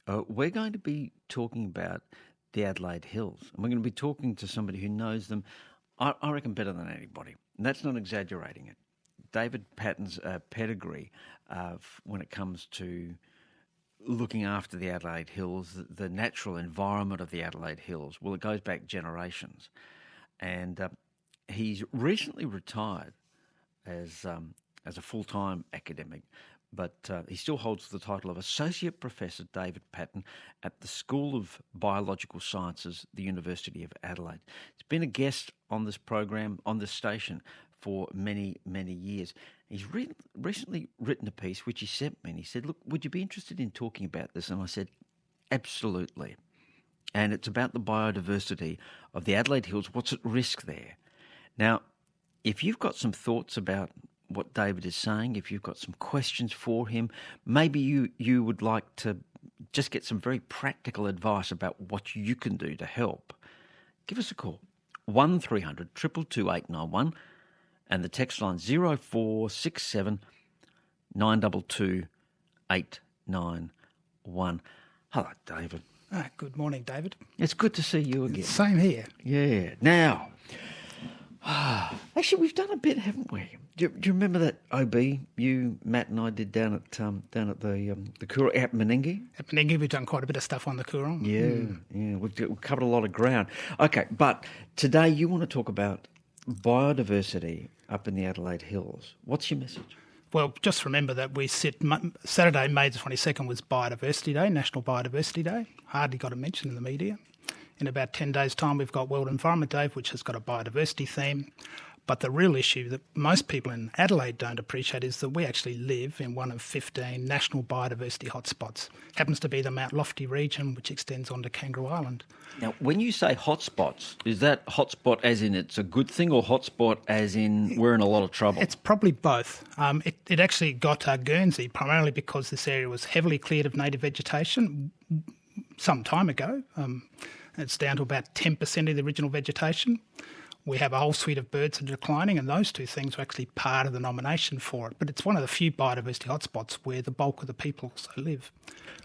We're going to be talking about the Adelaide Hills, and we're going to be talking to somebody who knows them, I reckon, better than anybody. And that's not exaggerating it. David Paton's pedigree when it comes to looking after the Adelaide Hills, the natural environment of the Adelaide Hills, well, it goes back generations. And he's recently retired as a full-time academic, but he still holds the title of Associate Professor David Paton at the School of Biological Sciences, the University of Adelaide. He's been a guest on this program, on this station, for many, many years. He's recently written a piece which he sent me, and he said, look, would you be interested in talking about this? And I said, absolutely. And it's about the biodiversity of the Adelaide Hills, what's at risk there. Now, if you've got some thoughts about what David is saying, if you've got some questions for him, maybe you would like to just get some very practical advice about what you can do to help, give us a call, 1300 222 891, and the text line 0467 922 891. Hello, David. Good morning, David. It's good to see you again. Same here. Yeah. Now, actually, we've done a bit, haven't we? Do you remember that OB you, Matt, and I did down at the Coorong, at Menengi? At Menengi, we've done quite a bit of stuff on the Coorong. Yeah, we've covered a lot of ground. Okay, but today you want to talk about biodiversity up in the Adelaide Hills. What's your message? Well, just remember that we Saturday, May the 22nd, was Biodiversity Day, National Biodiversity Day. Hardly got a mention in the media. In about 10 days' time, we've got World Environment Day, which has got a biodiversity theme. But the real issue that most people in Adelaide don't appreciate is that we actually live in one of 15 national biodiversity hotspots. It happens to be the Mount Lofty region, which extends onto Kangaroo Island. Now, when you say hotspots, is that hotspot as in it's a good thing, or hotspot as in we're in a lot of trouble? It's probably both. It actually got Guernsey primarily because this area was heavily cleared of native vegetation some time ago. It's down to about 10% of the original vegetation. We have a whole suite of birds that are declining, and those two things are actually part of the nomination for it. But it's one of the few biodiversity hotspots where the bulk of the people also live.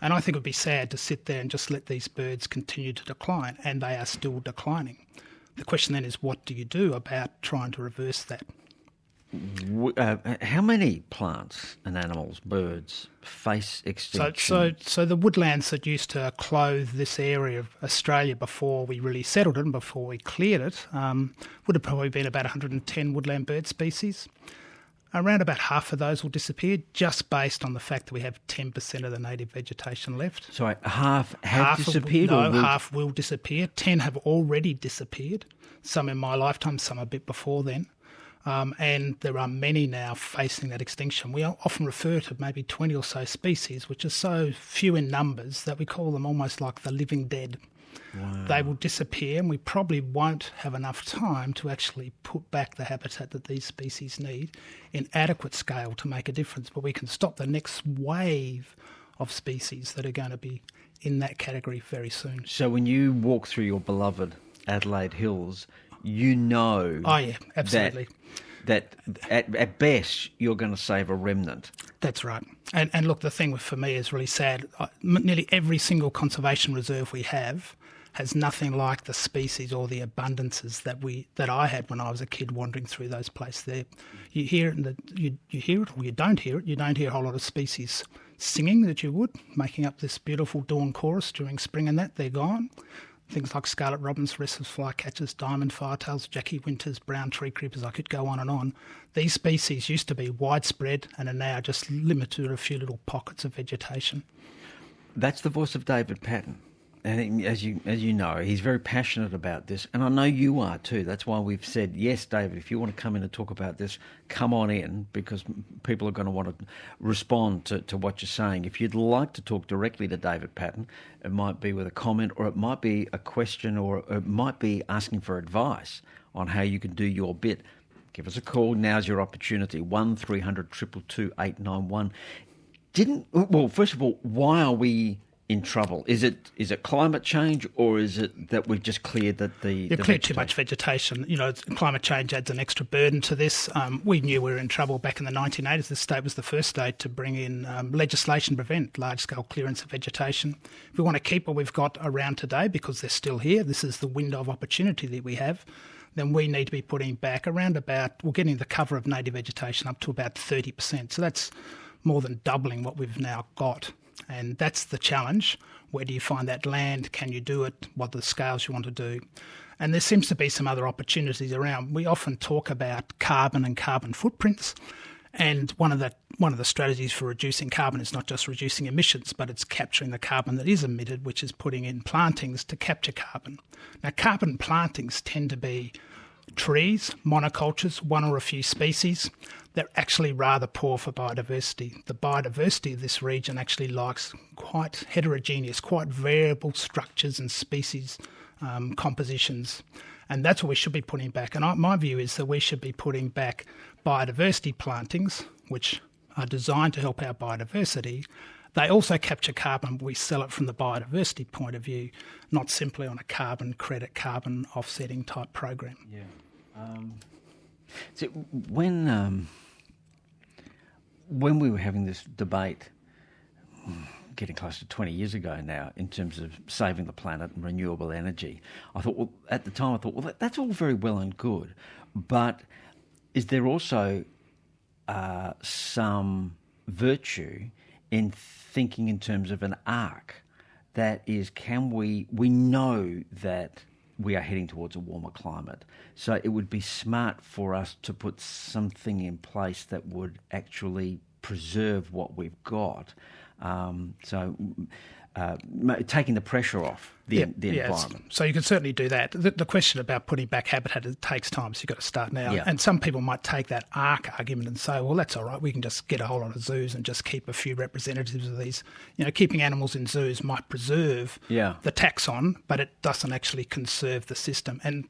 And I think it would be sad to sit there and just let these birds continue to decline, and they are still declining. The question then is, what do you do about trying to reverse that? How many plants and animals, birds, face extinction? So the woodlands that used to clothe this area of Australia before we really settled it and before we cleared it would have probably been about 110 woodland bird species. Around about half of those will disappear just based on the fact that we have 10% of the native vegetation left. Sorry, half have disappeared? Half will disappear. 10 have already disappeared, some in my lifetime, some a bit before then. And there are many now facing that extinction. We often refer to maybe 20 or so species, which are so few in numbers that we call them almost like the living dead. Wow. They will disappear, and we probably won't have enough time to actually put back the habitat that these species need in adequate scale to make a difference. But we can stop the next wave of species that are going to be in that category very soon. So when you walk through your beloved Adelaide Hills, you know... Oh, yeah, absolutely. That at best you're going to save a remnant. That's right. And look, the thing for me is really sad. Nearly every single conservation reserve we have has nothing like the species or the abundances that I had when I was a kid wandering through those places there. You hear it, you hear it or you don't hear it. You don't hear a whole lot of species singing that you would, making up this beautiful dawn chorus during spring and that. They're gone. Things like scarlet robins, restless flycatchers, diamond firetails, Jackie winters, brown tree creepers, I could go on and on. These species used to be widespread and are now just limited to a few little pockets of vegetation. That's the voice of David Paton. And as you know, he's very passionate about this, and I know you are too. That's why we've said, yes, David, if you want to come in and talk about this, come on in, because people are going to want to respond to what you're saying. If you'd like to talk directly to David Paton, it might be with a comment, or it might be a question, or it might be asking for advice on how you can do your bit. Give us a call. Now's your opportunity. 1300 222 891. Well, first of all, why are we in trouble? Is it climate change, or is it that we've just cleared You've cleared too much vegetation. Climate change adds an extra burden to this. We knew we were in trouble back in the 1980s. The state was the first state to bring in legislation to prevent large-scale clearance of vegetation. If we want to keep what we've got around today, because they're still here, this is the window of opportunity that we have, then we need to be putting back getting the cover of native vegetation up to about 30%. So that's more than doubling what we've now got. And that's the challenge. Where do you find that land? Can you do it? What are the scales you want to do? And there seems to be some other opportunities around. We often talk about carbon and carbon footprints. And one of the strategies for reducing carbon is not just reducing emissions, but it's capturing the carbon that is emitted, which is putting in plantings to capture carbon. Now, carbon plantings tend to be trees, monocultures, one or a few species. They're actually rather poor for biodiversity. The biodiversity of this region actually likes quite heterogeneous, quite variable structures and species compositions. And that's what we should be putting back. And my view is that we should be putting back biodiversity plantings, which are designed to help our biodiversity. They also capture carbon, but we sell it from the biodiversity point of view, not simply on a carbon credit, carbon offsetting type program. Yeah. So when we were having this debate, getting close to 20 years ago now, in terms of saving the planet and renewable energy, at the time I thought, that's all very well and good, but is there also some virtue in thinking in terms of an arc? That is, we know that we are heading towards a warmer climate. So it would be smart for us to put something in place that would actually preserve what we've got. Taking the pressure off the environment. So you can certainly do that. The question about putting back habitat, it takes time, so you've got to start now. Yeah. And some people might take that arc argument and say, well, that's all right, we can just get a whole lot of zoos and just keep a few representatives of these. Keeping animals in zoos might preserve the taxon, but it doesn't actually conserve the system. And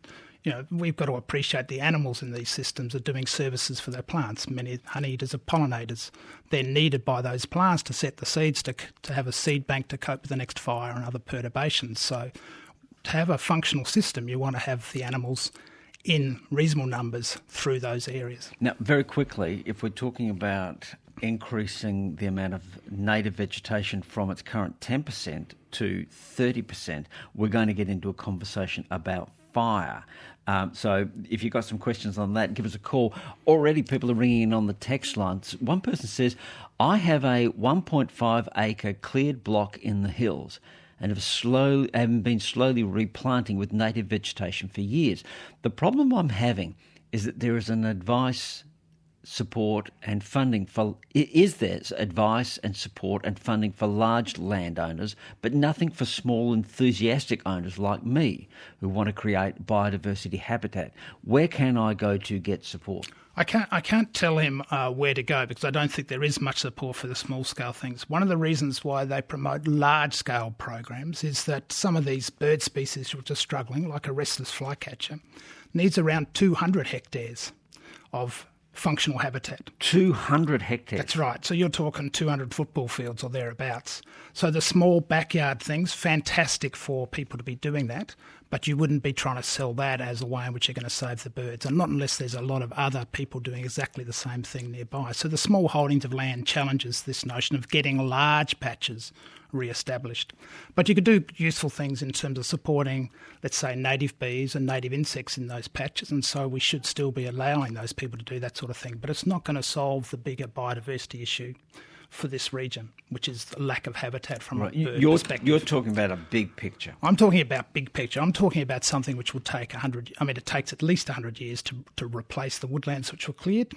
we've got to appreciate the animals in these systems are doing services for their plants. Many honey-eaters are pollinators. They're needed by those plants to set the seeds, to have a seed bank to cope with the next fire and other perturbations. So to have a functional system, you want to have the animals in reasonable numbers through those areas. Now, very quickly, if we're talking about increasing the amount of native vegetation from its current 10% to 30%, we're going to get into a conversation about fire. So if you've got some questions on that, give us a call. Already people are ringing in on the text lines. One person says, I have a 1.5 acre cleared block in the hills and have been slowly replanting with native vegetation for years. The problem I'm having is that there is an advice, support and funding for advice and support and funding for large landowners, but nothing for small enthusiastic owners like me who want to create biodiversity habitat. Where can I go to get support? I can't tell him where to go, because I don't think there is much support for the small scale things. One of the reasons why they promote large scale programs is that some of these bird species which are struggling, like a restless flycatcher, needs around 200 hectares of functional habitat. 200 hectares? That's right. So you're talking 200 football fields or thereabouts. So the small backyard things, fantastic for people to be doing that, but you wouldn't be trying to sell that as a way in which you're going to save the birds, and not unless there's a lot of other people doing exactly the same thing nearby. So the small holdings of land challenges this notion of getting large patches re-established. But you could do useful things in terms of supporting, let's say, native bees and native insects in those patches, and so we should still be allowing those people to do that sort of thing. But it's not going to solve the bigger biodiversity issue for this region, which is the lack of habitat from a bird perspective. You're talking about a big picture. I'm talking about big picture. I'm talking about something which will take it takes at least 100 years to replace the woodlands which were cleared.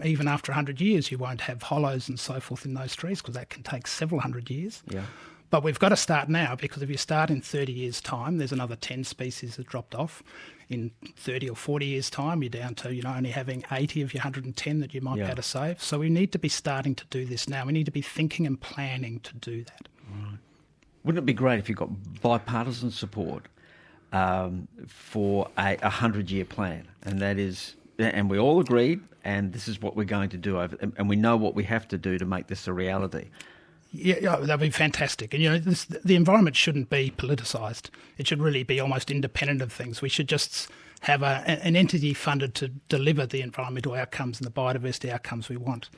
Even after 100 years, you won't have hollows and so forth in those trees, because that can take several hundred years. Yeah. But we've got to start now, because if you start in 30 years' time, there's another 10 species that dropped off. In 30 or 40 years' time, you're down to only having 80 of your 110 that you might be able to save. So we need to be starting to do this now. We need to be thinking and planning to do that. Right. Wouldn't it be great if you got bipartisan support for a 100-year plan? And that is, and we all agreed, and this is what we're going to do, and we know what we have to do to make this a reality. Yeah, that'd be fantastic. And, the environment shouldn't be politicised. It should really be almost independent of things. We should just have an entity funded to deliver the environmental outcomes and the biodiversity outcomes we want.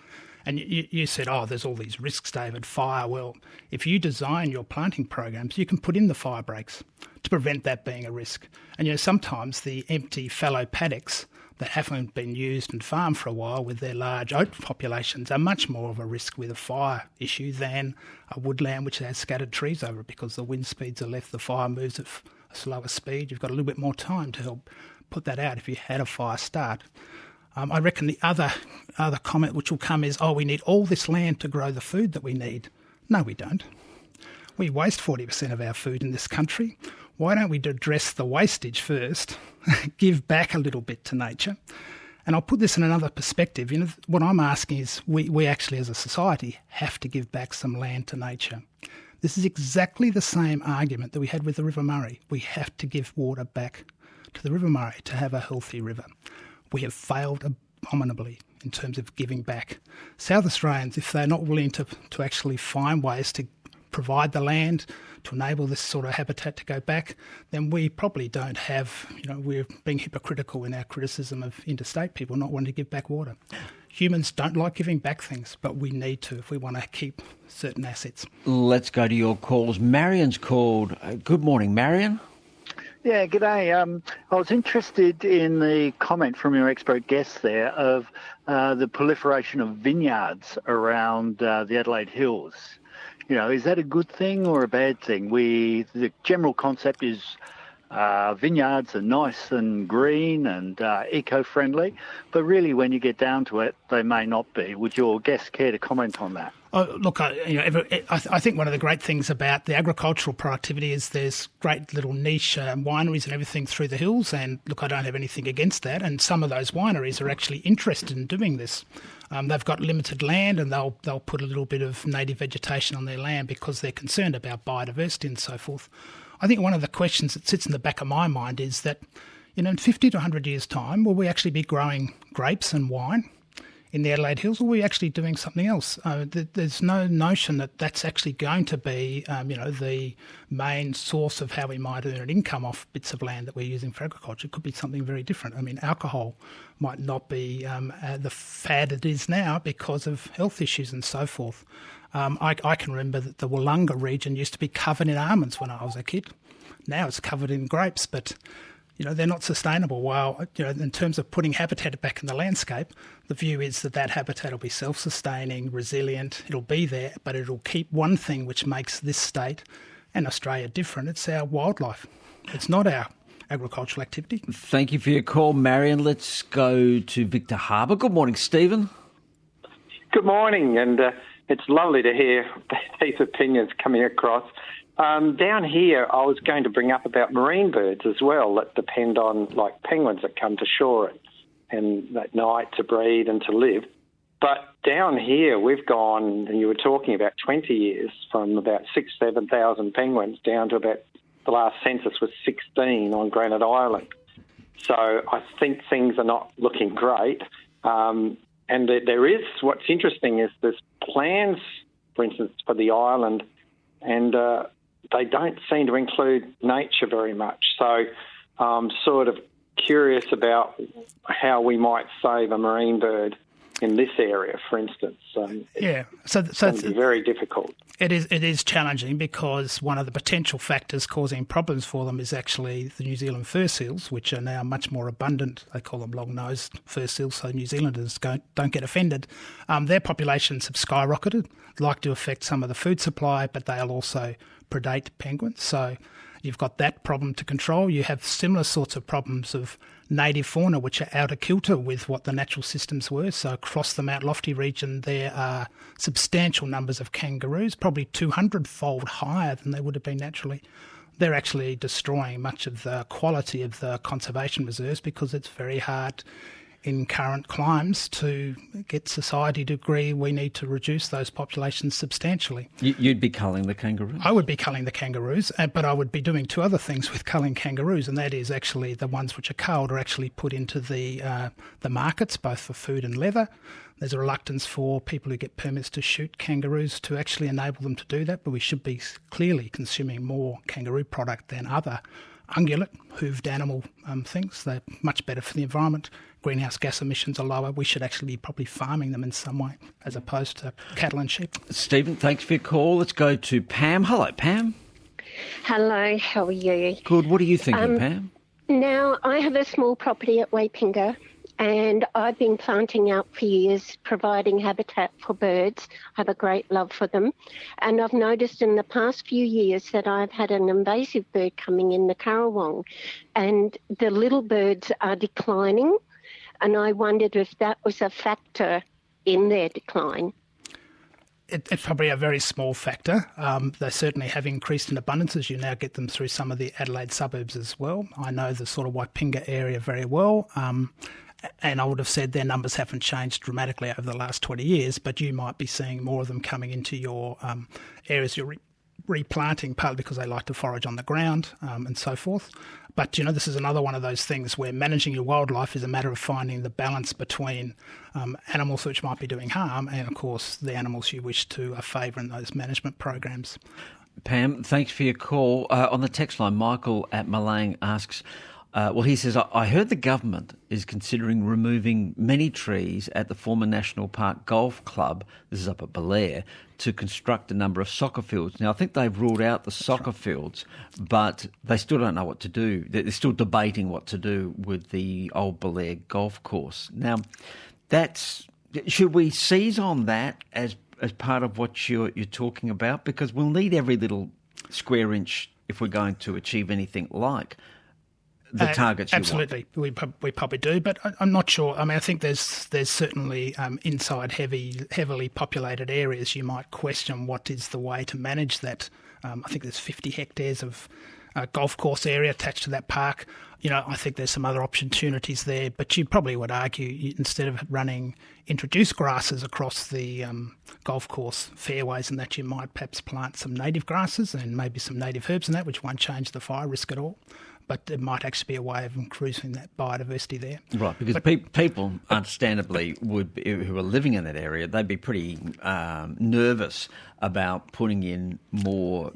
And you said, there's all these risks, David, fire. Well, if you design your planting programs, you can put in the fire breaks to prevent that being a risk. And, sometimes the empty fallow paddocks that haven't been used and farmed for a while with their large oat populations are much more of a risk with a fire issue than a woodland which has scattered trees over it, because the wind speeds are left, the fire moves at a slower speed. You've got a little bit more time to help put that out if you had a fire start. I reckon the other comment which will come is, we need all this land to grow the food that we need. No, we don't. We waste 40% of our food in this country. Why don't we address the wastage first, give back a little bit to nature? And I'll put this in another perspective. What I'm asking is we actually as a society have to give back some land to nature. This is exactly the same argument that we had with the River Murray. We have to give water back to the River Murray to have a healthy river. We have failed abominably in terms of giving back. South Australians, if they're not willing to actually find ways to provide the land to enable this sort of habitat to go back, then we probably don't have, we're being hypocritical in our criticism of interstate people not wanting to give back water. Humans don't like giving back things, but we need to if we want to keep certain assets. Let's go to your calls. Marion's called. Good morning, Marion. Yeah, g'day. I was interested in the comment from your expert guest there of the proliferation of vineyards around the Adelaide Hills. Is that a good thing or a bad thing? The general concept is vineyards are nice and green and eco-friendly, but really when you get down to it, they may not be. Would your guest care to comment on that? Look, I think one of the great things about the agricultural productivity is there's great little niche wineries and everything through the hills, and look, I don't have anything against that, and some of those wineries are actually interested in doing this. They've got limited land and they'll put a little bit of native vegetation on their land because they're concerned about biodiversity and so forth. I think one of the questions that sits in the back of my mind is that, in 50 to 100 years' time, will we actually be growing grapes and wine in the Adelaide Hills, or are we actually doing something else? There's no notion that that's actually going to be, the main source of how we might earn an income off bits of land that we're using for agriculture. It could be something very different. Alcohol might not be the fad it is now because of health issues and so forth. I can remember that the Wollonga region used to be covered in almonds when I was a kid. Now it's covered in grapes, but they're not sustainable. While, in terms of putting habitat back in the landscape, the view is that habitat will be self-sustaining, resilient, it'll be there, but it'll keep one thing which makes this state and Australia different. It's our wildlife. It's not our agricultural activity. Thank you for your call, Marion. Let's go to Victor Harbour. Good morning, Stephen. Good morning, and it's lovely to hear these opinions coming across. Down here, I was going to bring up about marine birds as well that depend on, like penguins that come to shore and at night to breed and to live. But down here, we've gone, and you were talking about 20 years, from about 7,000 penguins down to about, the last census was 16 on Granite Island. So I think things are not looking great. And there is, what's interesting is there's plans, for instance, for the island, and they don't seem to include nature very much. So I'm sort of curious about how we might save a marine bird in this area, for instance. So it's going to be very difficult. It is challenging because one of the potential factors causing problems for them is actually the New Zealand fur seals, which are now much more abundant. They call them long-nosed fur seals, so New Zealanders don't get offended. Their populations have skyrocketed, like to affect some of the food supply, but they'll also predate penguins. So you've got that problem to control. You have similar sorts of problems of native fauna which are out of kilter with what the natural systems were. So across the Mount Lofty region there are substantial numbers of kangaroos, probably 200-fold higher than they would have been naturally. They're actually destroying much of the quality of the conservation reserves because it's very hard in current climes to get society to agree we need to reduce those populations substantially. You'd be culling the kangaroos? I would be culling the kangaroos, but I would be doing two other things with culling kangaroos, and that is actually the ones which are culled are actually put into the markets, both for food and leather. There's a reluctance for people who get permits to shoot kangaroos to actually enable them to do that, but we should be clearly consuming more kangaroo product than other ungulate, hooved animal things. They're much better for the environment. Greenhouse gas emissions are lower. We should actually be probably farming them in some way as opposed to cattle and sheep. Stephen, thanks for your call. Let's go to Pam. Hello, Pam. Hello, how are you? Good. What are you thinking, Pam? Now, I have a small property at Waipinga, and I've been planting out for years, providing habitat for birds. I have a great love for them. And I've noticed in the past few years that I've had an invasive bird coming in, the currawong, and the little birds are declining. And I wondered if that was a factor in their decline. It's probably a very small factor. They certainly have increased in abundance as you now get them through some of the Adelaide suburbs as well. I know the sort of Waipinga area very well. And I would have said their numbers haven't changed dramatically over the last 20 years, but you might be seeing more of them coming into your areas you're replanting, partly because they like to forage on the ground and so forth. But, this is another one of those things where managing your wildlife is a matter of finding the balance between animals which might be doing harm and, of course, the animals you wish to favour in those management programs. Pam, thanks for your call. On the text line, Michael at Malang asks, he says, I heard the government is considering removing many trees at the former National Park Golf Club, this is up at Belair, to construct a number of soccer fields. Now, I think they've ruled out the soccer fields, but they still don't know what to do. They're still debating what to do with the old Belair golf course. Now, should we seize on that as part of what you're talking about? Because we'll need every little square inch if we're going to achieve anything like the targets you absolutely. want. We probably do, but I'm not sure. I mean, I think there's certainly inside heavily populated areas you might question what is the way to manage that. I think there's 50 hectares of golf course area attached to that park. I think there's some other opportunities there, but you probably would argue instead of running introduced grasses across the golf course fairways and that you might perhaps plant some native grasses and maybe some native herbs and that, which won't change the fire risk at all. But it might actually be a way of increasing that biodiversity there. Right, because people, understandably, who are living in that area, they'd be pretty nervous about putting in more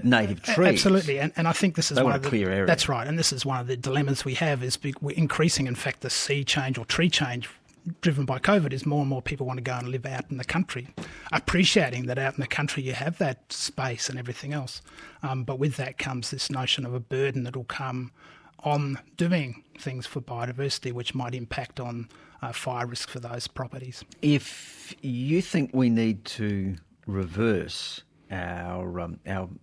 native trees. Absolutely, and I think this is one of the clear area. That's right, and this is one of the dilemmas we have is we're increasing, in fact, the sea change or tree change driven by COVID is more and more people want to go and live out in the country, appreciating that out in the country you have that space and everything else. But with that comes this notion of a burden that will come on doing things for biodiversity which might impact on fire risk for those properties. If you think we need to reverse our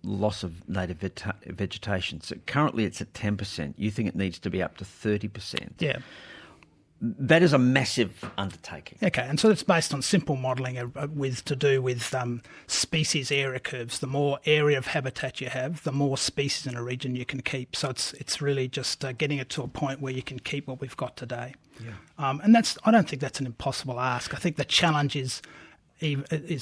loss of native vegetation, so currently it's at 10%, you think it needs to be up to 30%? Yeah. That is a massive undertaking. Okay, and so it's based on simple modelling to do with species area curves. The more area of habitat you have, the more species in a region you can keep. So it's really just getting it to a point where you can keep what we've got today. Yeah. And I don't think that's an impossible ask. I think the challenge is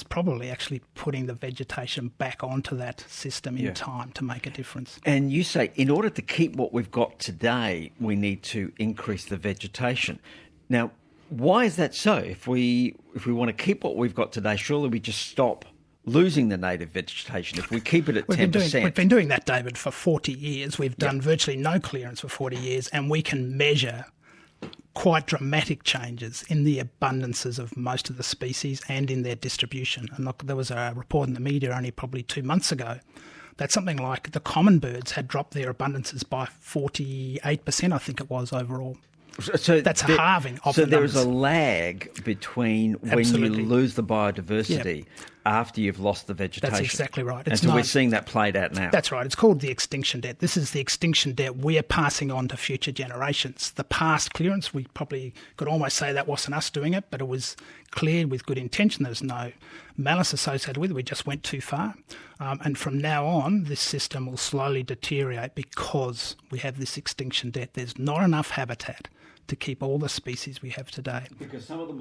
probably actually putting the vegetation back onto that system in time to make a difference. And you say in order to keep what we've got today, we need to increase the vegetation. Now, why is that so? If we want to keep what we've got today, surely we just stop losing the native vegetation if we keep it at 10%. We've been doing that, David, for 40 years. We've done virtually no clearance for 40 years, and we can measure quite dramatic changes in the abundances of most of the species and in their distribution. And look, there was a report in the media only probably 2 months ago that something like the common birds had dropped their abundances by 48%, I think it was, overall. So that's a halving of the numbers. So there is a lag between when you lose the biodiversity after you've lost the vegetation. That's exactly right. And so we're seeing that played out now. That's right. It's called the extinction debt. This is the extinction debt we're passing on to future generations. The past clearance, we probably could almost say that wasn't us doing it, but it was cleared with good intention. There was no malice associated with it. We just went too far. And from now on, this system will slowly deteriorate because we have this extinction debt. There's not enough habitat to keep all the species we have today. Because some of them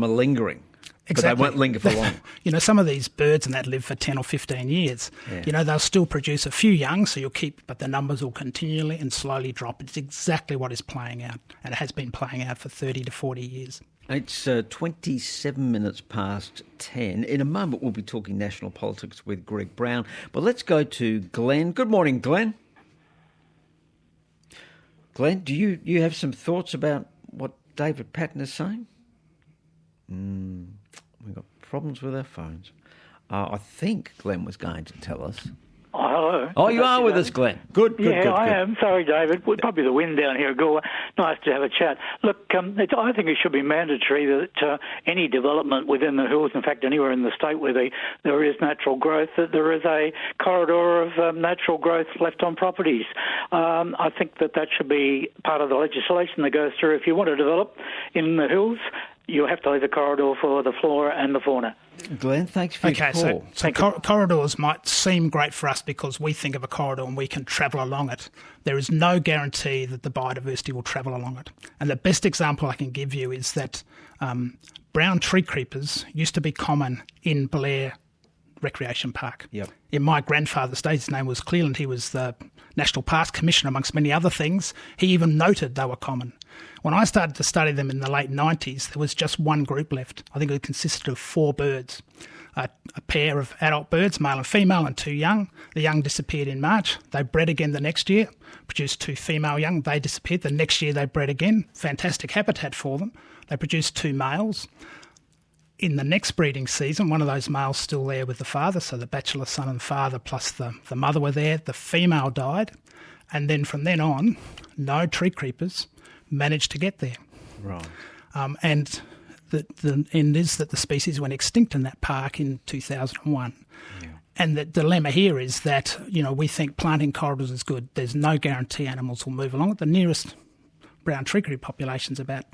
are lingering. Exactly. But they won't linger for long. Some of these birds and that live for 10 or 15 years. Yeah. They'll still produce a few young, so you'll keep, but the numbers will continually and slowly drop. It's exactly what is playing out, and it has been playing out for 30 to 40 years. It's 27 minutes past 10. In a moment, we'll be talking national politics with Greg Brown. But let's go to Glen. Good morning, Glen. Glen, do you have some thoughts about what David Paton is saying? We've got problems with our phones. I think Glen was going to tell us. Oh, hello. Oh, you are with us, Glen. Good. I am. Sorry, David. Probably the wind down here. Nice to have a chat. Look, I think it should be mandatory that any development within the hills, in fact, anywhere in the state where there is natural growth, that there is a corridor of natural growth left on properties. I think that should be part of the legislation that goes through. If you want to develop in the hills, you have to leave a corridor for the flora and the fauna. Glenn, thanks for your call. So corridors might seem great for us because we think of a corridor and we can travel along it. There is no guarantee that the biodiversity will travel along it. And the best example I can give you is that brown tree creepers used to be common in Blair Recreation Park. Yep. In my grandfather's days, his name was Cleland. He was the National Parks Commissioner, amongst many other things. He even noted they were common. When I started to study them in the late 90s, there was just one group left. I think it consisted of 4 birds, a pair of adult birds, male and female, and 2 young. The young disappeared in March. They bred again the next year, produced 2 female young. They disappeared. The next year they bred again. Fantastic habitat for them. They produced 2 males. In the next breeding season, one of those males still there with the father, so the bachelor son and father plus the mother were there. The female died, and then from then on, no tree creepers managed to get there. Right. And the end is that the species went extinct in that park in 2001. Yeah. And the dilemma here is that, we think planting corridors is good. There's no guarantee animals will move along it. The nearest brown tree creeper population is about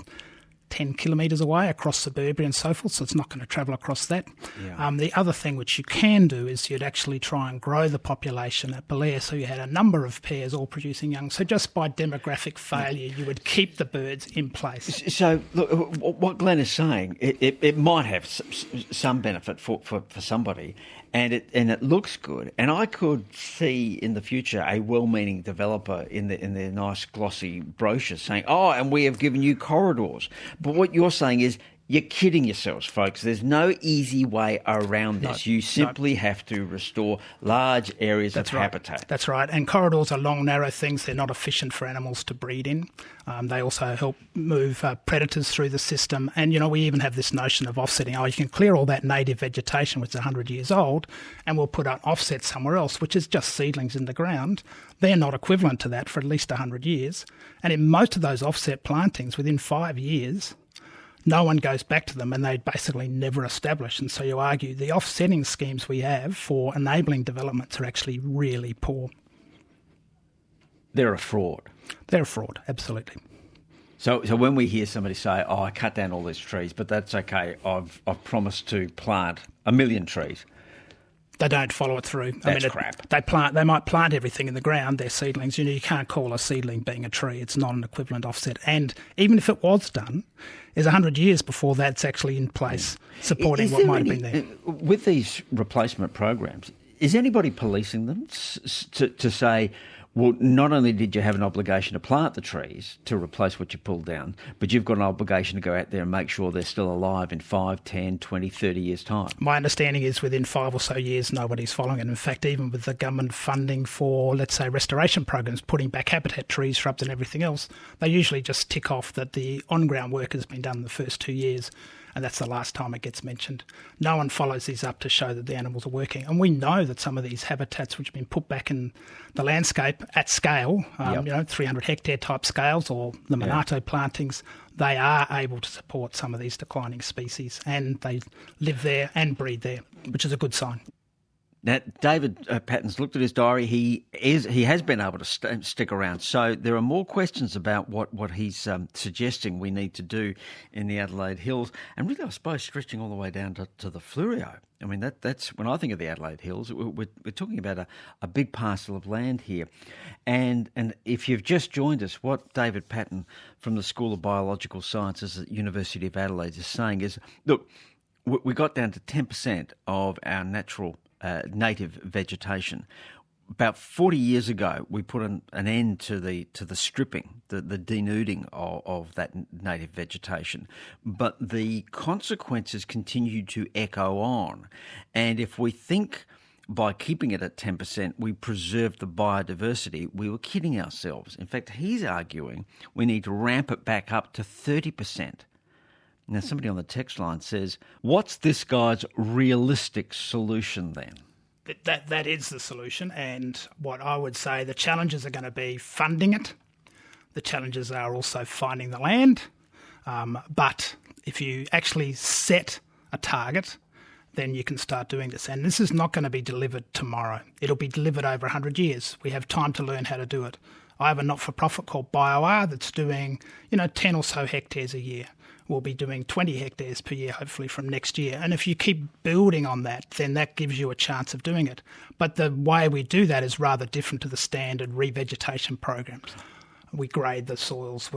10 kilometres away across suburbia and so forth, so it's not going to travel across that. Yeah. The other thing which you can do is you'd actually try and grow the population at Blair so you had a number of pairs all producing young. So just by demographic failure, you would keep the birds in place. So look, what Glenn is saying, it might have some benefit for somebody, and it looks good. And I could see in the future a well-meaning developer in their nice glossy brochures saying, "Oh, and we have given you corridors." But what you're saying is you're kidding yourselves, folks. There's no easy way around this. You simply have to restore large areas of habitat. That's right. And corridors are long, narrow things. They're not efficient for animals to breed in. They also help move predators through the system. And, we even have this notion of offsetting. You can clear all that native vegetation, which is 100 years old, and we'll put an offset somewhere else, which is just seedlings in the ground. They're not equivalent to that for at least 100 years. And in most of those offset plantings, within 5 years, no one goes back to them and they basically never establish. And so you argue the offsetting schemes we have for enabling developments are actually really poor. They're a fraud. They're a fraud, absolutely. So when we hear somebody say, "Oh, I cut down all these trees, but that's okay, I've promised to plant 1 million trees," they don't follow it through. That's crap. They might plant everything in the ground. They're seedlings. You can't call a seedling being a tree. It's not an equivalent offset. And even if it was done, there's 100 years before that's actually in place, supporting what might have been there. With these replacement programs, is anybody policing them to say, well, not only did you have an obligation to plant the trees to replace what you pulled down, but you've got an obligation to go out there and make sure they're still alive in 5, 10, 20, 30 years' time? My understanding is within 5 or so years, nobody's following it. In fact, even with the government funding for, let's say, restoration programs, putting back habitat, trees, shrubs and everything else, they usually just tick off that the on-ground work has been done in the first 2 years, and that's the last time it gets mentioned. No one follows these up to show that the animals are working. And we know that some of these habitats which have been put back in the landscape at scale, 300 hectare type scales or the Monarto plantings, they are able to support some of these declining species and they live there and breed there, which is a good sign. Now, David Paton's looked at his diary. He has been able to stick around. So there are more questions about what he's suggesting we need to do in the Adelaide Hills, and really, I suppose, stretching all the way down to the Fleurieu. I mean, that's when I think of the Adelaide Hills, we're talking about a big parcel of land here. And if you've just joined us, what David Paton from the School of Biological Sciences at the University of Adelaide is saying is, look, we got down to 10% of our natural native vegetation. About 40 years ago, we put an end to the stripping, the denuding of that native vegetation. But the consequences continue to echo on. And if we think by keeping it at 10%, we preserve the biodiversity, we were kidding ourselves. In fact, he's arguing we need to ramp it back up to 30%. Now, somebody on the text line says, what's this guy's realistic solution then? That is the solution, and what I would say the challenges are going to be funding it. The challenges are also finding the land. But if you actually set a target, then you can start doing this. And this is not going to be delivered tomorrow. It'll be delivered over 100 years. We have time to learn how to do it. I have a not-for-profit called BioR that's doing, 10 or so hectares a year. We'll be doing 20 hectares per year, hopefully, from next year. And if you keep building on that, then that gives you a chance of doing it. But the way we do that is rather different to the standard revegetation programs. We grade the soils.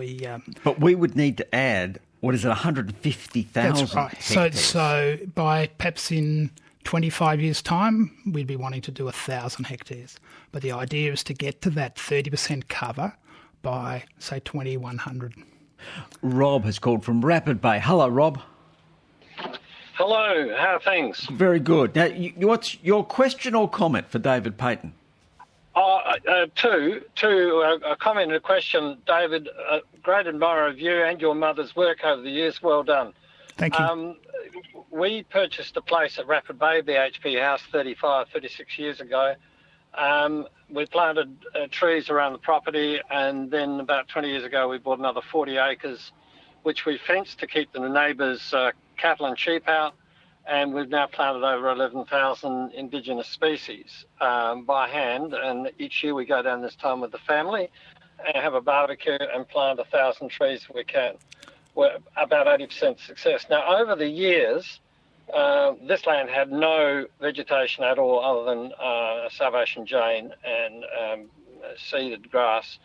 But we would need to add, 150,000 That's right. hectares? So by perhaps in 25 years' time, we'd be wanting to do 1,000 hectares. But the idea is to get to that 30% cover by, say, 2100. Rob has called from Rapid Bay. Hello, Rob. Hello, how are things? Very good. Now, what's your question or comment for David Paton? Two, a comment and a question. David, great admirer of you and your mother's work over the years. Well done. Thank you. We purchased a place at Rapid Bay, BHP House, 36 years ago. We planted trees around the property, and then about 20 years ago we bought another 40 acres, which we fenced to keep the neighbours' cattle and sheep out, and we've now planted over 11,000 indigenous species by hand, and each year we go down this time with the family and have a barbecue and plant 1,000 trees if we can. We're about 80% success. Now, over the years, this land had no vegetation at all other than Salvation Jane and seeded grass.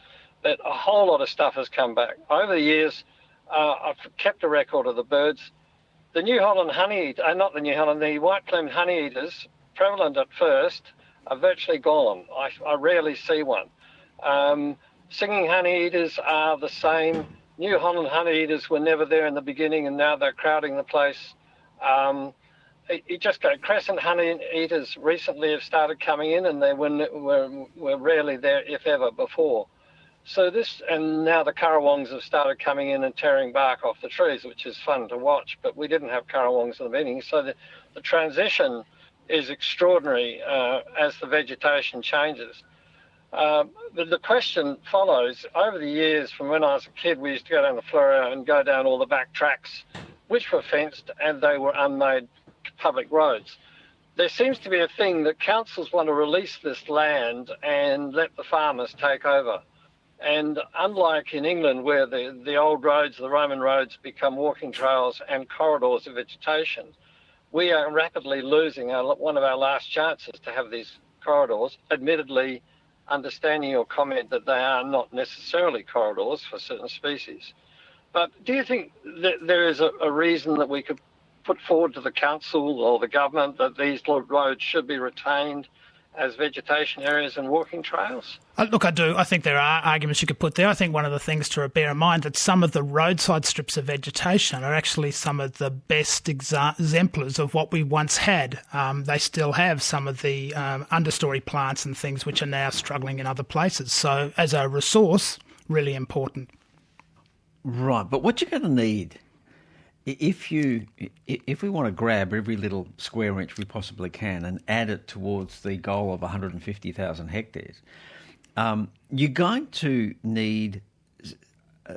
But a whole lot of stuff has come back. Over the years, I've kept a record of the birds. The New Holland the white-plumed honeyeaters, prevalent at first, are virtually gone. I rarely see one. Singing honeyeaters are the same. New Holland honeyeaters were never there in the beginning, and now they're crowding the place. You just go. Crescent honeyeaters recently have started coming in, and they were rarely there, if ever, before. So and now the currawongs have started coming in and tearing bark off the trees, which is fun to watch, but we didn't have currawongs in the beginning. So the transition is extraordinary as the vegetation changes. But the question follows, over the years, from when I was a kid, we used to go down the Fleurieu and go down all the back tracks, which were fenced, and they were unmade public roads. There seems to be a thing that councils want to release this land and let the farmers take over. And unlike in England, where the old roads, the Roman roads, become walking trails and corridors of vegetation, we are rapidly losing one of our last chances to have these corridors, admittedly understanding your comment that they are not necessarily corridors for certain species. But do you think that there is a reason that we could put forward to the council or the government that these roads should be retained as vegetation areas and walking trails? Look, I do. I think there are arguments you could put there. I think one of the things to bear in mind that some of the roadside strips of vegetation are actually some of the best exemplars of what we once had. They still have some of the understory plants and things which are now struggling in other places. So as a resource, really important. Right, but what you're going to need, if we want to grab every little square inch we possibly can and add it towards the goal of 150,000 hectares, you're going to need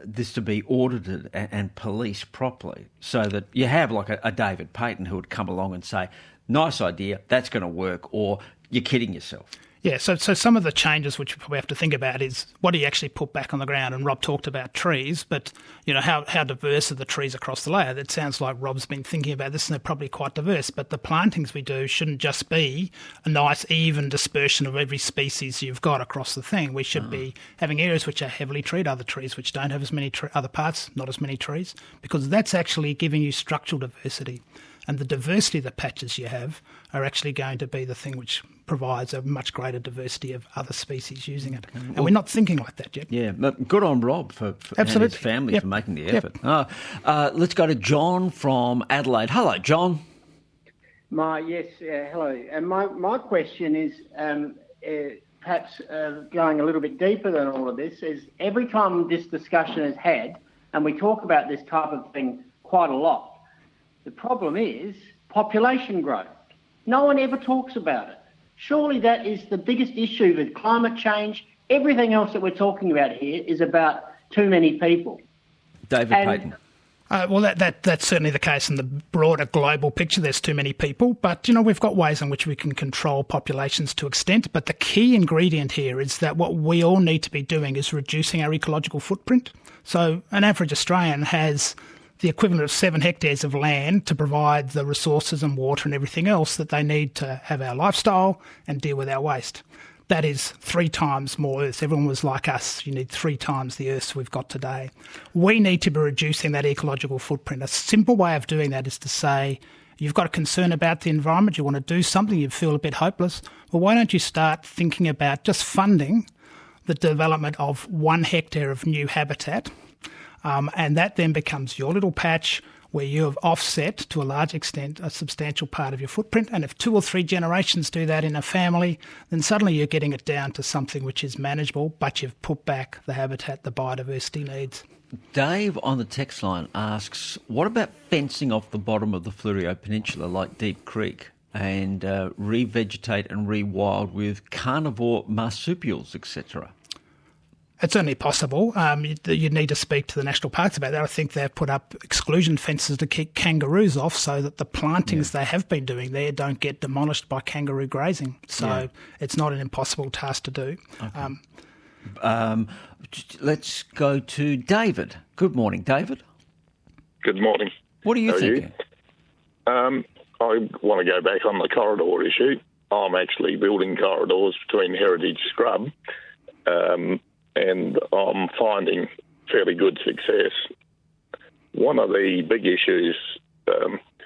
this to be audited and policed properly, so that you have like a David Paton who would come along and say, nice idea, that's going to work, or you're kidding yourself. Yeah, so some of the changes which we probably have to think about is what do you actually put back on the ground? And Rob talked about trees, but how diverse are the trees across the layer? It sounds like Rob's been thinking about this, and they're probably quite diverse. But the plantings we do shouldn't just be a nice even dispersion of every species you've got across the thing. We should be having areas which are heavily treed, other trees which don't have as many other parts, not as many trees, because that's actually giving you structural diversity. And the diversity of the patches you have are actually going to be the thing which provides a much greater diversity of other species using it. And we're not thinking like that yet. Yeah, but good on Rob for and his family for making the effort. Let's go to John from Adelaide. Hello, John. Hello. And my question is perhaps going a little bit deeper than all of this, is every time this discussion is had, and we talk about this type of thing quite a lot, the problem is population growth. No one ever talks about it. Surely that is the biggest issue with climate change. Everything else that we're talking about here is about too many people. David Paton. Well, that's certainly the case in the broader global picture. There's too many people, but we've got ways in which we can control populations to extent. But the key ingredient here is that what we all need to be doing is reducing our ecological footprint. So an average Australian has the equivalent of 7 hectares of land to provide the resources and water and everything else that they need to have our lifestyle and deal with our waste. That is 3 times more Earth. Everyone was like us. You need 3 times the Earth we've got today. We need to be reducing that ecological footprint. A simple way of doing that is to say, you've got a concern about the environment, you want to do something, you feel a bit hopeless. Well, why don't you start thinking about just funding the development of 1 hectare of new habitat, and that then becomes your little patch where you have offset, to a large extent, a substantial part of your footprint. And if 2 or 3 generations do that in a family, then suddenly you're getting it down to something which is manageable, but you've put back the habitat the biodiversity needs. Dave on the text line asks, what about fencing off the bottom of the Fleurieu Peninsula like Deep Creek and revegetate and rewild with carnivore marsupials, etc.? It's only possible. You'd need to speak to the national parks about that. I think they've put up exclusion fences to keep kangaroos off so that the plantings they have been doing there don't get demolished by kangaroo grazing. So it's not an impossible task to do. Okay. Let's go to David. Good morning, David. Good morning. What are you thinking? I want to go back on the corridor issue. I'm actually building corridors between heritage scrub, and I'm finding fairly good success. One of the big issues,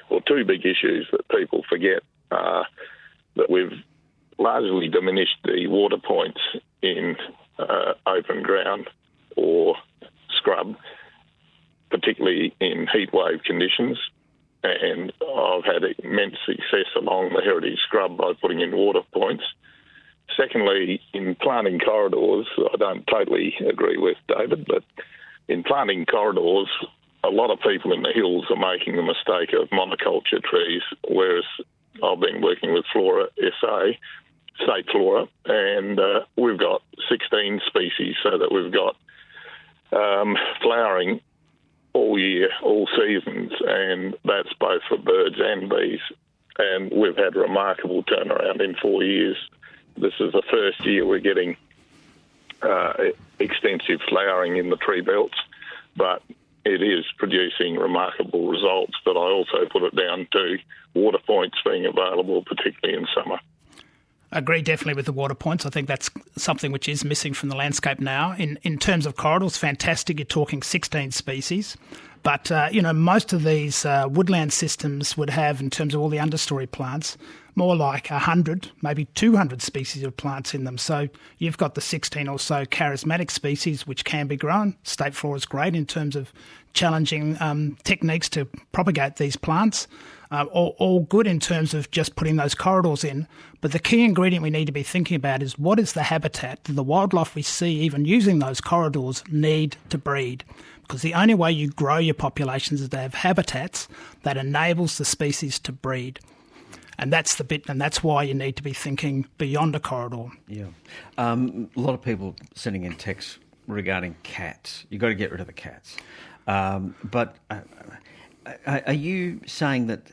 or 2 big issues that people forget, are that we've largely diminished the water points in open ground or scrub, particularly in heat wave conditions. And I've had immense success along the heritage scrub by putting in water points. Secondly, in planting corridors, I don't totally agree with David, but in planting corridors, a lot of people in the hills are making the mistake of monoculture trees, whereas I've been working with Flora SA, State Flora, and we've got 16 species, so that we've got flowering all year, all seasons, and that's both for birds and bees. And we've had remarkable turnaround in 4 years. This is the first year we're getting extensive flowering in the tree belts, but it is producing remarkable results. But I also put it down to water points being available, particularly in summer. I agree definitely with the water points. I think that's something which is missing from the landscape now. In terms of corridors, fantastic. You're talking 16 species. But, most of these woodland systems would have, in terms of all the understory plants, more like 100, maybe 200 species of plants in them. So you've got the 16 or so charismatic species which can be grown. State Flora is great in terms of challenging techniques to propagate these plants. All good in terms of just putting those corridors in. But the key ingredient we need to be thinking about is what is the habitat that the wildlife we see even using those corridors need to breed. Because the only way you grow your populations is to have habitats that enables the species to breed. And that's the bit, and that's why you need to be thinking beyond a corridor. Yeah. A lot of people sending in texts regarding cats. You've got to get rid of the cats. But are you saying that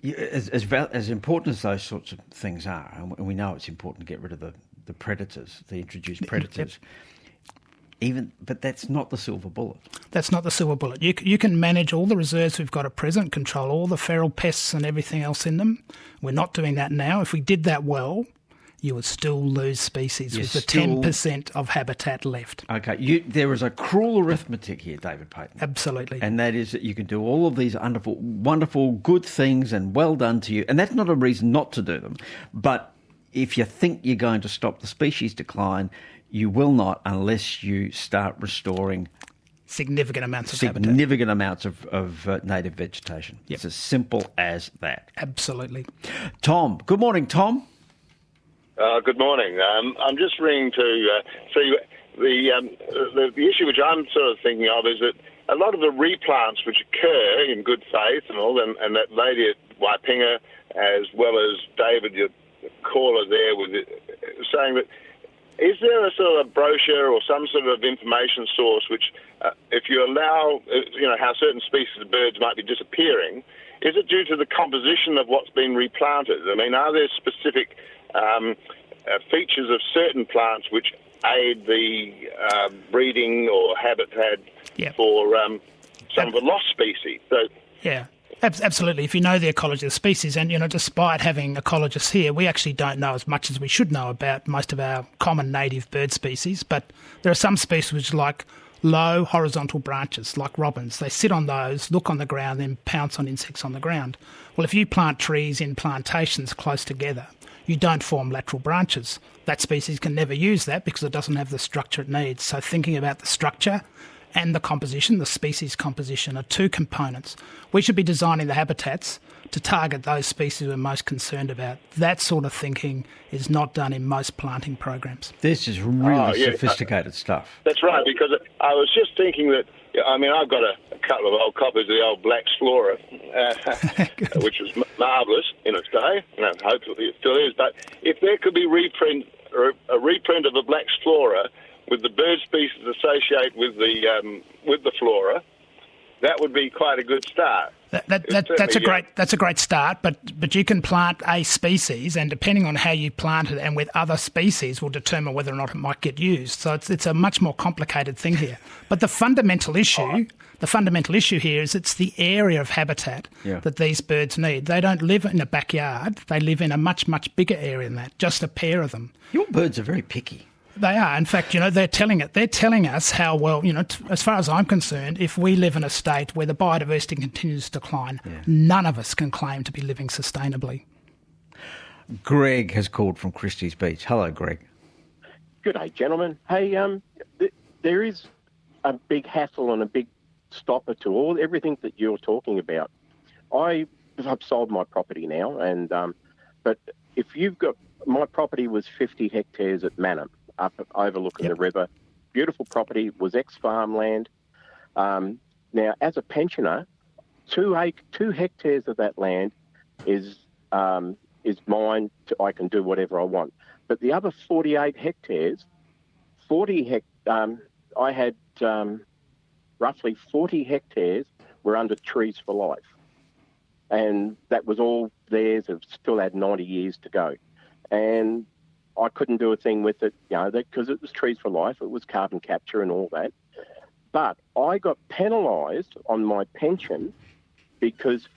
As important as those sorts of things are, and we know it's important to get rid of the predators, the introduced predators. But that's not the silver bullet. That's not the silver bullet. You can manage all the reserves we've got at present, control all the feral pests and everything else in them. We're not doing that now. If we did that well, you would still lose species with the 10% of habitat left. Okay, there is a cruel arithmetic here, David Paton. Absolutely. And that is that you can do all of these wonderful, good things and well done to you. And that's not a reason not to do them. But if you think you're going to stop the species decline, you will not unless you start restoring significant amounts of habitat. Significant amounts of native vegetation. Yep. It's as simple as that. Absolutely. Tom. Good morning, Tom. Good morning. I'm just ringing to see the issue which I'm sort of thinking of is that a lot of the replants which occur in good faith and all, and that lady at Waipinga, as well as David, your caller there, was saying that, is there a sort of brochure or some sort of information source which, if you allow, how certain species of birds might be disappearing, is it due to the composition of what's been replanted? I mean, are there specific features of certain plants which aid the breeding or habitat for some of the lost species? So, yeah. Absolutely. If you know the ecology of the species, and, despite having ecologists here, we actually don't know as much as we should know about most of our common native bird species. But there are some species which like low horizontal branches, like robins. They sit on those, look on the ground, then pounce on insects on the ground. Well, if you plant trees in plantations close together, you don't form lateral branches. That species can never use that because it doesn't have the structure it needs. So thinking about the structure and the composition, the species composition, are two components. We should be designing the habitats to target those species we're most concerned about. That sort of thinking is not done in most planting programs. This is really sophisticated stuff. That's right, because I was just thinking that, I've got a couple of old copies of the old Black's Flora, which was marvellous in its day. Hopefully it still is. But if there could be a reprint of the Black's Flora with the bird species associated with the flora, that would be quite a good start. That's a great start, but you can plant a species, and depending on how you plant it and with other species will determine whether or not it might get used. So it's a much more complicated thing here. But the fundamental issue here is it's the area of habitat that these birds need. They don't live in a backyard. They live in a much, much bigger area than that, just a pair of them. Your birds are very picky. They are. In fact, they're telling us how well, as far as I'm concerned, if we live in a state where the biodiversity continues to decline, none of us can claim to be living sustainably. Greg has called from Christie's Beach. Hello, Greg. Good day, gentlemen. Hey, there is a big hassle and a big stopper to everything that you're talking about. I've sold my property now, and but if you've got, my property was 50 hectares at Manham, up overlooking the river. Beautiful property, was ex-farmland. Now, as a pensioner, 2 hectares of that land is mine. I can do whatever I want. But the other 48 hectares, I had roughly 40 hectares were under Trees for Life. And that was all theirs. It still had 90 years to go. And I couldn't do a thing with it, because it was Trees for Life. It was carbon capture and all that. But I got penalised on my pension because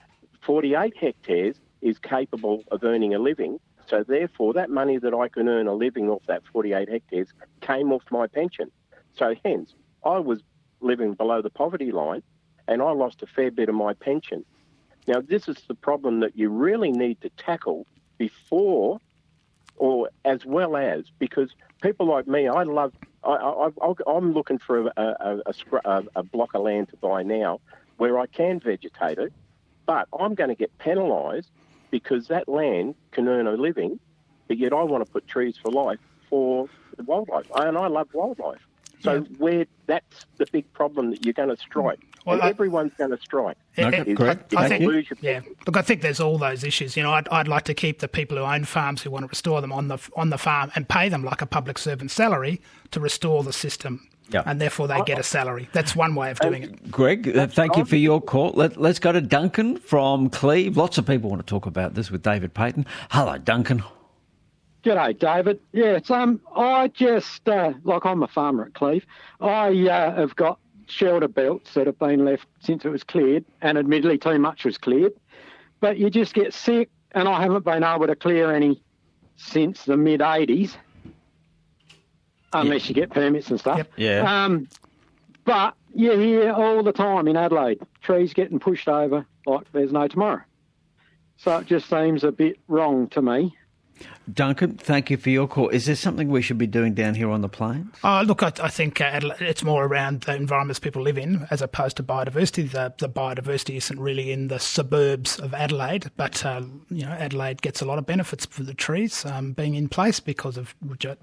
48 hectares is capable of earning a living. So therefore, that money that I can earn a living off that 48 hectares came off my pension. So hence, I was living below the poverty line and I lost a fair bit of my pension. Now, this is the problem that you really need to tackle before or as well as, because people like me, I'm looking for a block of land to buy now where I can vegetate it, but I'm going to get penalised because that land can earn a living, but yet I want to put Trees for Life for the wildlife, and I love wildlife. So that's the big problem that you're going to strike. Well, everyone's going to strike. Okay, correct. Look, I think there's all those issues. I'd like to keep the people who own farms who want to restore them on the farm and pay them like a public servant salary to restore the system. Yeah. and therefore they get a salary. That's one way of doing it. Greg, thank you for your call. Let's go to Duncan from Cleve. Lots of people want to talk about this with David Paton. Hello, Duncan. G'day, David. Yeah, it's, I just, like I'm a farmer at Cleve, I have got shelter belts that have been left since it was cleared, and admittedly too much was cleared. But you just get sick, and I haven't been able to clear any since the mid-'80s, unless you get permits and stuff. Yep. Yeah. But you hear all the time in Adelaide, trees getting pushed over like there's no tomorrow. So it just seems a bit wrong to me. Duncan, thank you for your call. Is there something we should be doing down here on the plains? Look, I think it's more around the environments people live in as opposed to biodiversity. The biodiversity isn't really in the suburbs of Adelaide, but Adelaide gets a lot of benefits for the trees being in place because of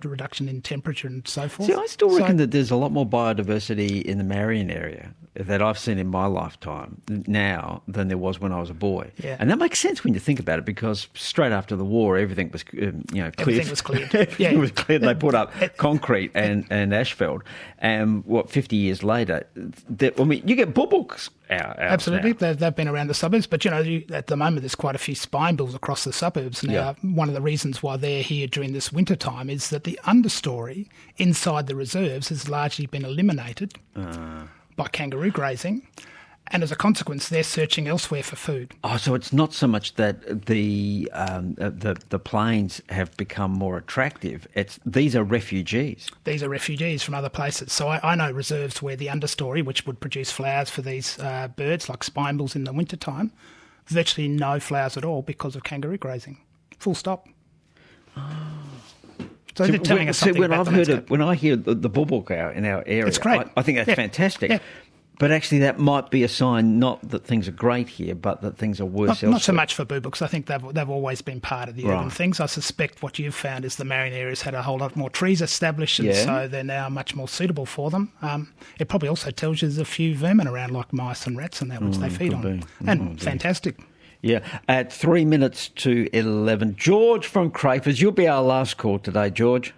reduction in temperature and so forth. See, I still reckon that there's a lot more biodiversity in the Marion area that I've seen in my lifetime now than there was when I was a boy. Yeah. And that makes sense when you think about it, because straight after the war, everything was cleared. Everything was cleared. Everything was cleared. They put up concrete and asphalt. And 50 years later, you get books out. Absolutely. Now. They've been around the suburbs. But, at the moment, there's quite a few spinebills across the suburbs. Now, one of the reasons why they're here during this winter time is that the understory inside the reserves has largely been eliminated by kangaroo grazing. And as a consequence, they're searching elsewhere for food. Oh, so it's not so much that the plains have become more attractive. These are refugees. These are refugees from other places. So I know reserves where the understory, which would produce flowers for these birds, like spinebills in the wintertime, virtually no flowers at all because of kangaroo grazing. Full stop. Oh. So they're telling us something about the landscape. When I hear the bulbul in our area, it's great. I think that's fantastic. Yeah. But actually, that might be a sign not that things are great here, but that things are worse elsewhere. Not so much for boobuks. I think they've always been part of the urban things. I suspect what you've found is the Marion area's had a whole lot more trees established, and so they're now much more suitable for them. It probably also tells you there's a few vermin around, like mice and rats and that, which they feed on. And fantastic. Yeah. At 3 minutes to 11, George from Crafers. You'll be our last call today, George.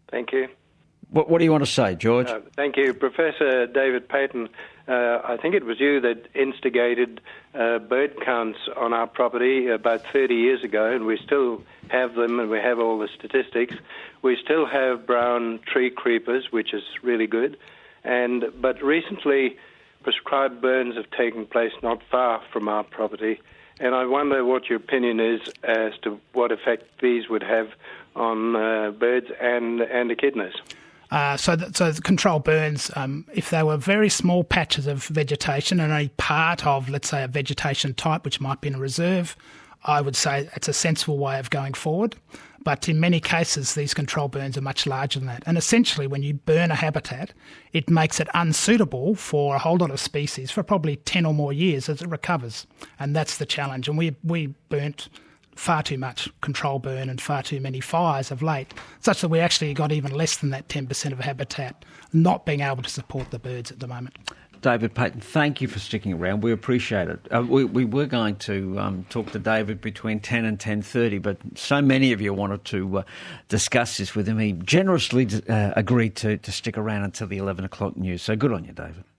Thank you. What do you want to say, George? Thank you. Professor David Paton, I think it was you that instigated bird counts on our property about 30 years ago, and we still have them, and we have all the statistics. We still have brown tree creepers, which is really good. But recently, prescribed burns have taken place not far from our property, and I wonder what your opinion is as to what effect these would have on birds and echidnas. So the controlled burns, if they were very small patches of vegetation and only part of, let's say, a vegetation type, which might be in a reserve, I would say it's a sensible way of going forward. But in many cases, these controlled burns are much larger than that. And essentially, when you burn a habitat, it makes it unsuitable for a whole lot of species for probably 10 or more years as it recovers. And that's the challenge. And we burnt far too much control burn and far too many fires of late, such that we actually got even less than that 10% of habitat not being able to support the birds at the moment. David Paton, thank you for sticking around. We appreciate it. We were going to talk to David between 10 and 10:30, but so many of you wanted to discuss this with him. He generously agreed to stick around until the 11 o'clock news. So good on you, David.